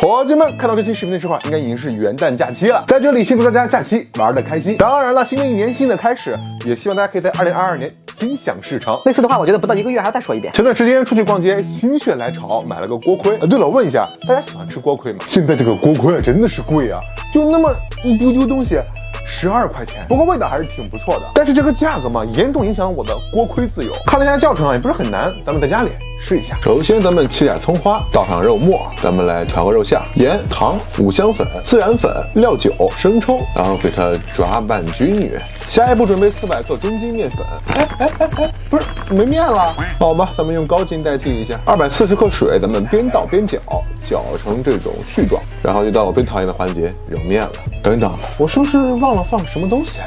伙计们，看到这期视频的时候，应该已经是元旦假期了。在这里，先祝大家假期玩得开心。当然了，新的一年新的开始，也希望大家可以在2022年心想事成。类似的话，我觉得不到1个月还要再说一遍。前段时间出去逛街，心血来潮买了个锅盔。对了，问一下，大家喜欢吃锅盔吗？现在这个锅盔真的是贵啊，就那么一丢丢东西。12块钱，不过味道还是挺不错的。但是这个价格嘛，严重影响了我的锅盔自由。看了一下教程啊，也不是很难，咱们在家里试一下。首先咱们切点葱花，倒上肉末，咱们来调个肉馅，盐、糖、五香粉、孜然粉、料酒、生抽，然后给它抓拌均匀。下一步准备400克中筋面粉。不是没面了？好吧，咱们用高筋代替一下。240克水，咱们边倒边搅，搅成这种絮状，然后就到我最讨厌的环节，揉面了。等一等，我是不是忘了放什么东西？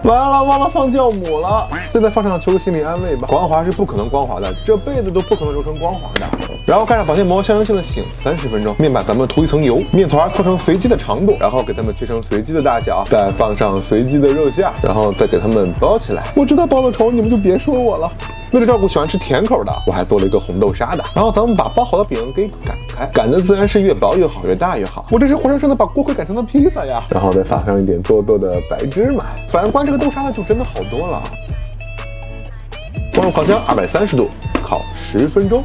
完了，忘了放酵母了。现在放上求个心理安慰吧。光滑是不可能光滑的，这辈子都不可能揉成光滑的。然后盖上保鲜膜，象征性的醒30分钟。面板咱们涂一层油，面团搓成随机的长度，然后给它们切成随机的大小，再放上随机的肉馅，然后再给它们包起来。我知道包了丑，你们就别说我了。为了照顾喜欢吃甜口的，我还做了一个红豆沙的。然后咱们把包好的饼给擀开，擀的自然是越薄越好，越大越好。我这是活生生的把锅盔擀成了披萨呀！然后再撒上一点剁剁的白芝麻。反观这个豆沙呢，就真的好多了。放入烤箱230度，烤10分钟，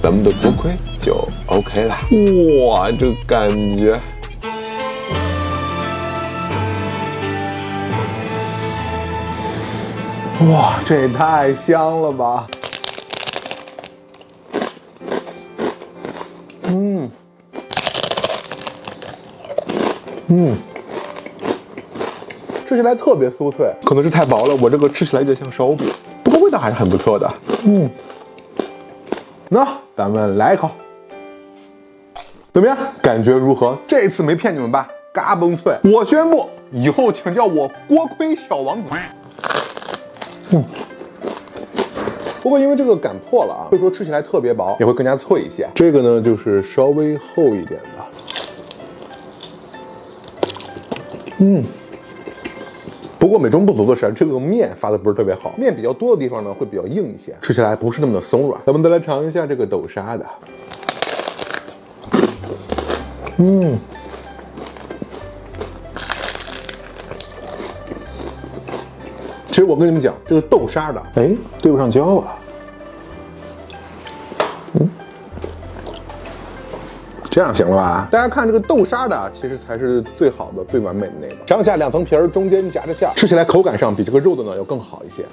咱们的锅盔就 OK 了。哇，这感觉！哇，这也太香了吧！吃起来特别酥脆，可能是太薄了，我这个吃起来有点像烧饼，不过味道还是很不错的。那咱们来一口，怎么样？感觉如何？这次没骗你们吧？嘎嘣脆！我宣布，以后请叫我锅盔小王子。不过因为这个擀破了啊，所以说吃起来特别薄，也会更加脆一些。这个呢就是稍微厚一点的。不过美中不足的是，这个面发的不是特别好，面比较多的地方呢会比较硬一些，吃起来不是那么的松软。咱们再来尝一下这个豆沙的。其实我跟你们讲，这个豆沙的，对不上焦啊。这样行了吧？大家看这个豆沙的，其实才是最好的、最完美的那个。上下2层皮儿，中间夹着馅，吃起来口感上比这个肉的呢要更好一些。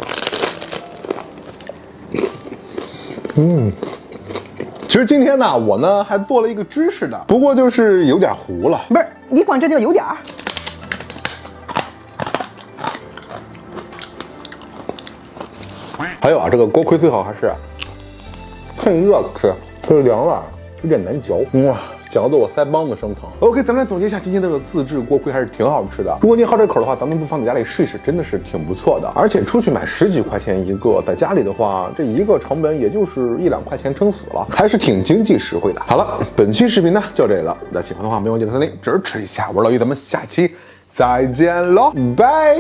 其实今天呢，我呢还做了一个芝士的，不过就是有点糊了。不是，你管这叫有点儿？还有啊，这个锅盔最好还是趁热吃，这凉了有点难嚼。哇，嚼得我腮帮子生疼。OK， 咱们来总结一下今天这个自制锅盔还是挺好吃的。如果你好这口的话，咱们不妨在家里试一试，真的是挺不错的。而且出去买10几块钱一个，在家里的话，这一个成本也就是1、2块钱撑死了，还是挺经济实惠的。好了，本期视频呢就这里了，大家喜欢的话别忘记在3连支持一下。我是老于，咱们下期再见喽，拜。